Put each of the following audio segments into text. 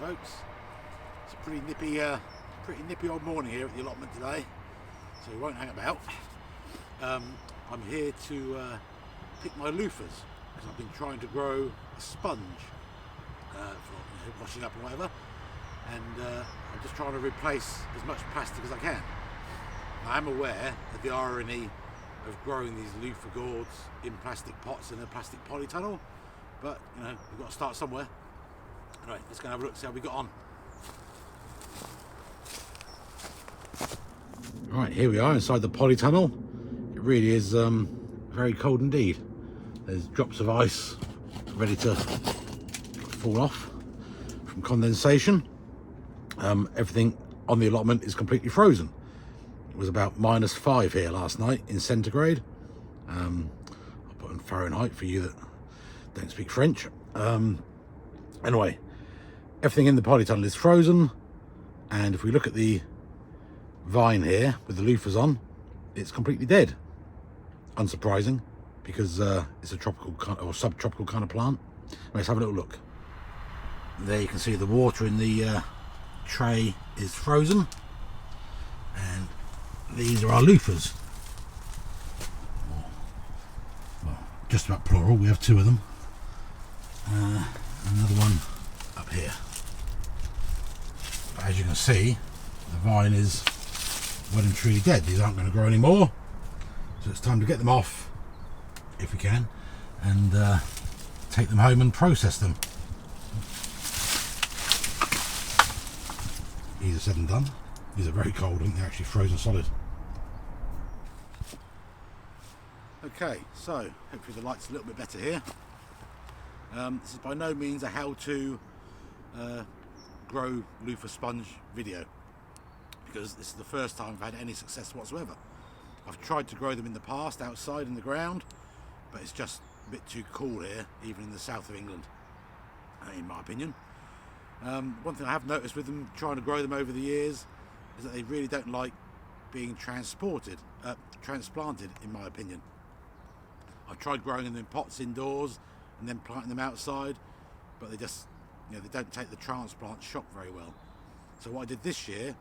folks. It's a pretty nippy old morning here at the allotment today, so we won't hang about. I'm here to pick my loofahs because I've been trying to grow a sponge for washing up or whatever, and I'm just trying to replace as much plastic as I can. I am aware of the irony of growing these loofah gourds in plastic pots in a plastic polytunnel, but you know, we've got to start somewhere. Anyway, let's go and have a look, see how we got on. Right, here we are inside the polytunnel. It really is very cold indeed. There's drops of ice ready to fall off from condensation. Everything on the allotment is completely frozen. It was about -5 here last night in centigrade. I'll put in Fahrenheit for you that don't speak French. Anyway, everything in the polytunnel is frozen, and if we look at the vine here with the loofahs on, it's completely dead. Unsurprising, because it's a tropical or subtropical kind of plant. Let's have a little look. There you can see the water in the tray is frozen, and these are our loofahs. Well, just about plural, we have 2 of them. Another one up here. But as you can see, the vine is well and truly dead. These aren't going to grow anymore, so it's time to get them off if we can, and take them home and process them. Easier said than done. These are very cold and they're actually frozen solid. Okay, so hopefully the light's a little bit better here. This is by no means a how to grow loofah sponge video, because this is the first time I've had any success whatsoever. I've tried to grow them in the past outside in the ground, but it's just a bit too cool here, even in the south of England, in my opinion. One thing I have noticed with them, trying to grow them over the years, is that they really don't like being transplanted, in my opinion. I've tried growing them in pots indoors and then planting them outside, but they just, you know, they don't take the transplant shock very well. So what I did this year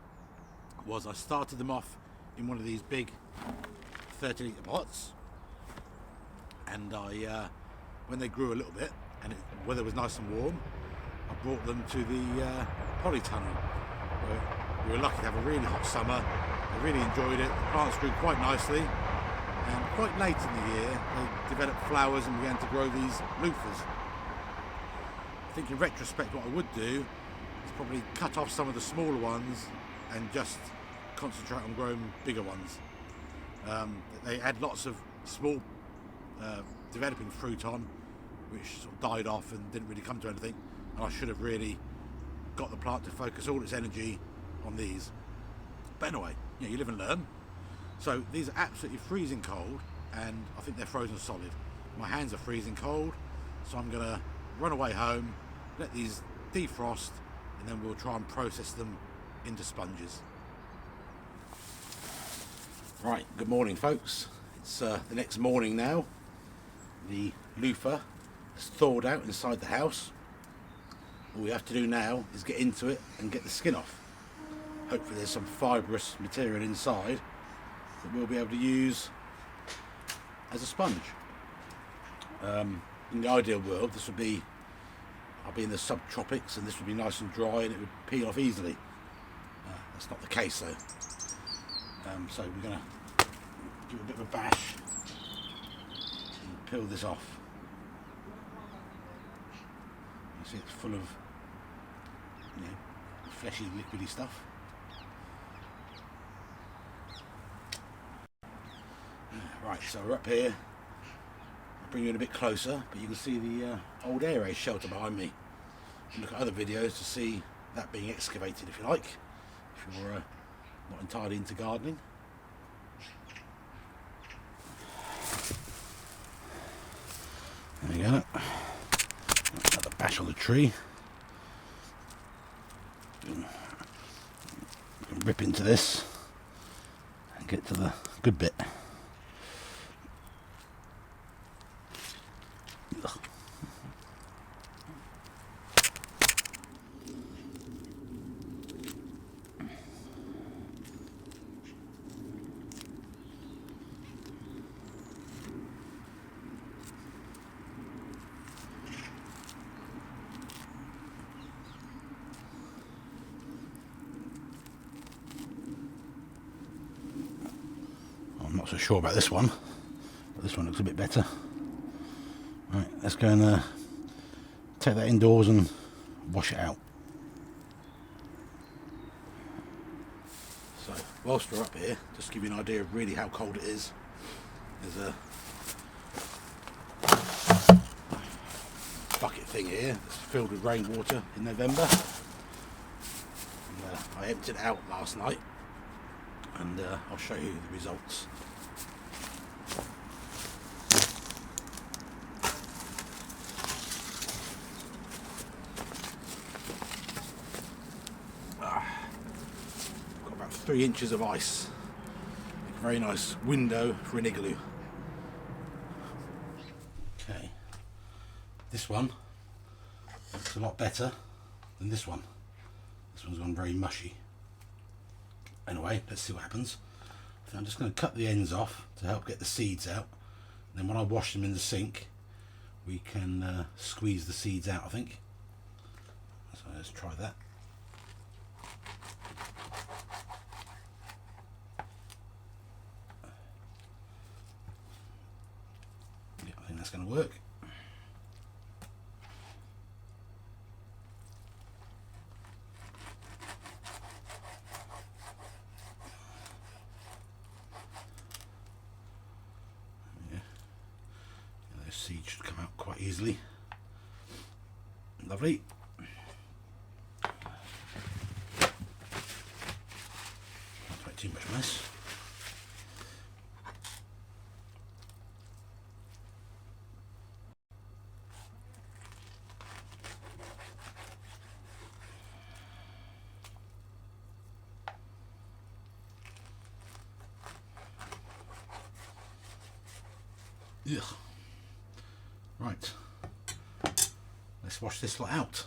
was I started them off in one of these big 30-litre pots, and I, when they grew a little bit and the weather was nice and warm, I brought them to the polytunnel, where we were lucky to have a really hot summer. I really enjoyed it. The plants grew quite nicely, and quite late in the year they developed flowers and began to grow these loofahs. I think in retrospect what I would do is probably cut off some of the smaller ones and just concentrate on growing bigger ones. They had lots of small developing fruit on, which sort of died off and didn't really come to anything, and I should have really got the plant to focus all its energy on these. But anyway, you know, you live and learn. So these are absolutely freezing cold, and I think they're frozen solid. My hands are freezing cold, so I'm gonna run away home, let these defrost, and then we'll try and process them into sponges. Right, good morning folks. It's the next morning now. The loofah is thawed out inside the house. All we have to do now is get into it and get the skin off. Hopefully there's some fibrous material inside that we'll be able to use as a sponge. In the ideal world, this would be, I'll be in the subtropics and this would be nice and dry and it would peel off easily. That's not the case though. So we're going to give it a bit of a bash and peel this off. You see it's full of, you know, fleshy, liquidy stuff. Right, so we're up here. I'll bring you in a bit closer, but you can see the old air raid shelter behind me. You can look at other videos to see that being excavated, if you like, if you're not entirely into gardening. There you go. Another bash on the tree. You can rip into this and get to the good bit. so sure about this one, but this one looks a bit better. Right, let's go and take that indoors and wash it out. So whilst we're up here, just to give you an idea of really how cold it is, there's a bucket thing here that's filled with rainwater in November. And, I emptied it out last night, and I'll show you the results. Got about 3 inches of ice. A very nice window for an igloo. Okay, this one looks a lot better than this one. This one's gone very mushy. Anyway, let's see what happens. So I'm just going to cut the ends off to help get the seeds out. And then when I wash them in the sink, we can squeeze the seeds out, I think. So let's try that. Yeah, I think that's going to work. Seeds should come out quite easily. Lovely. Not make too much mess. Ugh. Right, let's wash this lot out.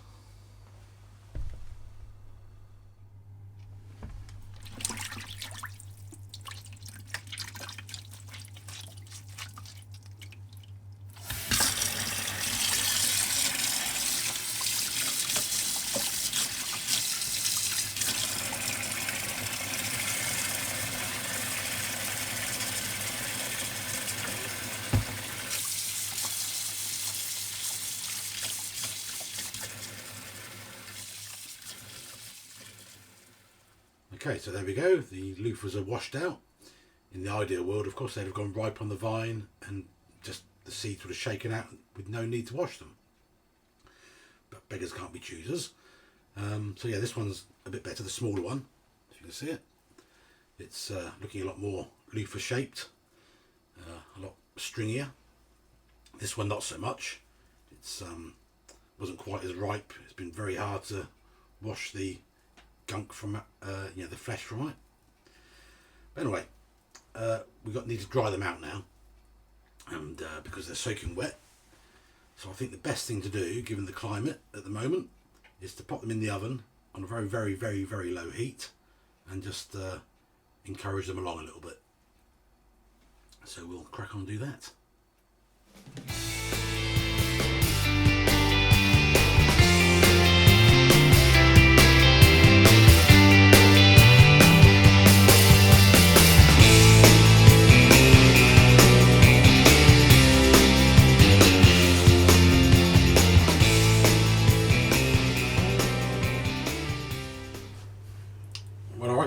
Okay, so there we go. The loofahs are washed out. In the ideal world, of course, they'd have gone ripe on the vine and just the seeds would have shaken out with no need to wash them. But beggars can't be choosers. So yeah, this one's a bit better, the smaller one, if you can see it. It's looking a lot more loofah shaped, a lot stringier. This one not so much. It's wasn't quite as ripe. It's been very hard to wash the gunk from the flesh from it. But anyway, need to dry them out now, and because they're soaking wet. So I think the best thing to do, given the climate at the moment, is to pop them in the oven on a very, very, very, very low heat, and just encourage them along a little bit. So we'll crack on and do that.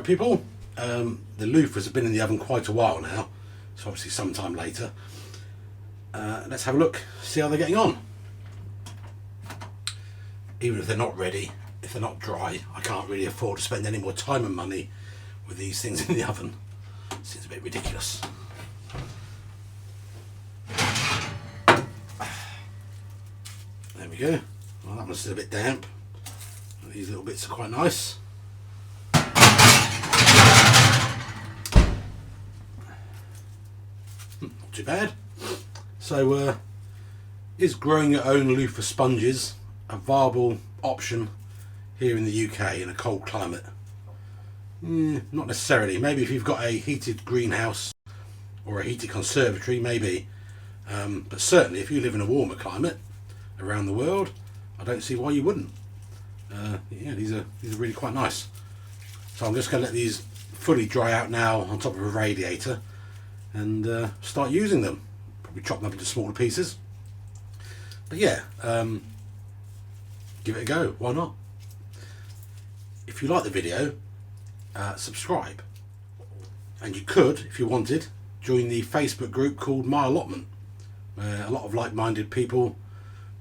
People, the loofahs have been in the oven quite a while now, so obviously sometime later. Let's have a look, see how they're getting on. Even if they're not ready, if they're not dry, I can't really afford to spend any more time and money with these things in the oven. Seems a bit ridiculous. There we go. Well, that one's still a bit damp. These little bits are quite nice. Not too bad. So is growing your own loofah sponges a viable option here in the UK in a cold climate? Not necessarily. Maybe if you've got a heated greenhouse or a heated conservatory, maybe. But certainly if you live in a warmer climate around the world, I don't see why you wouldn't. Yeah, these are really quite nice. So I'm just going to let these fully dry out now on top of a radiator, and start using them. Probably chop them up into smaller pieces. But yeah, give it a go. Why not? If you like the video, subscribe. And you could, if you wanted, join the Facebook group called My Allotment, where a lot of like-minded people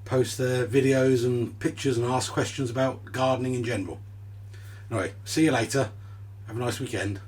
post their videos and pictures and ask questions about gardening in general. Anyway, see you later. Have a nice weekend.